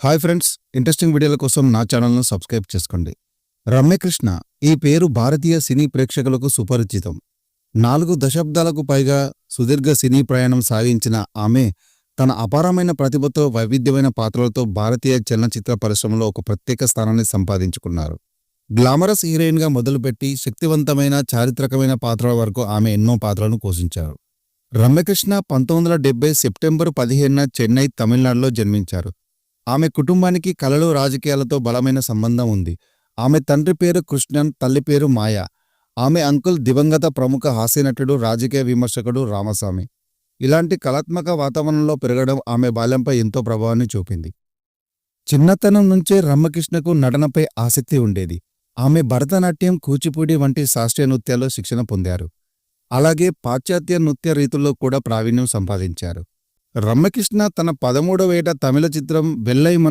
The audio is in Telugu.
హాయ్ ఫ్రెండ్స్, ఇంట్రెస్టింగ్ వీడియోల కోసం నా ఛానల్ను సబ్స్క్రైబ్ చేసుకోండి. రమ్యకృష్ణ ఈ పేరు భారతీయ సినీ ప్రేక్షకులకు సుపరిచితం. 4 దశాబ్దాలకు పైగా సుదీర్ఘ సినీ ప్రయాణం సాగించిన ఆమె తన అపారమైన ప్రతిభతో వైవిధ్యమైన పాత్రలతో భారతీయ చలనచిత్ర పరిశ్రమలో ఒక ప్రత్యేక స్థానాన్ని సంపాదించుకున్నారు. గ్లామరస్ హీరోయిన్గా మొదలుపెట్టి శక్తివంతమైన చారిత్రకమైన పాత్రల వరకు ఆమె ఎన్నో పాత్రలను పోషించారు. రమ్యకృష్ణ 1970 సెప్టెంబర్ 15న చెన్నై, తమిళనాడులో జన్మించారు. ఆమె కుటుంబానికి కళలు, రాజకీయాలతో బలమైన సంబంధం ఉంది. ఆమె తండ్రి పేరు కృష్ణన్, తల్లి పేరు మాయ. ఆమె అంకుల్ దివంగత ప్రముఖ హాస్యనటుడు, రాజకీయ విమర్శకుడు రామస్వామి. ఇలాంటి కళాత్మక వాతావరణంలో పెరగడం ఆమె బాల్యంపై ఎంతో ప్రభావాన్ని చూపింది. చిన్నతనం నుంచే రమ్యకృష్ణకు నటనపై ఆసక్తి ఉండేది. ఆమె భరతనాట్యం, కూచిపూడి వంటి శాస్త్రీయ నృత్యాల్లో శిక్షణ పొందారు. అలాగే పాశ్చాత్య నృత్య రీతుల్లో కూడా ప్రావీణ్యం సంపాదించారు. రమ్యకృష్ణ తన 13వ ఏట తమిళ చిత్రం వెల్లై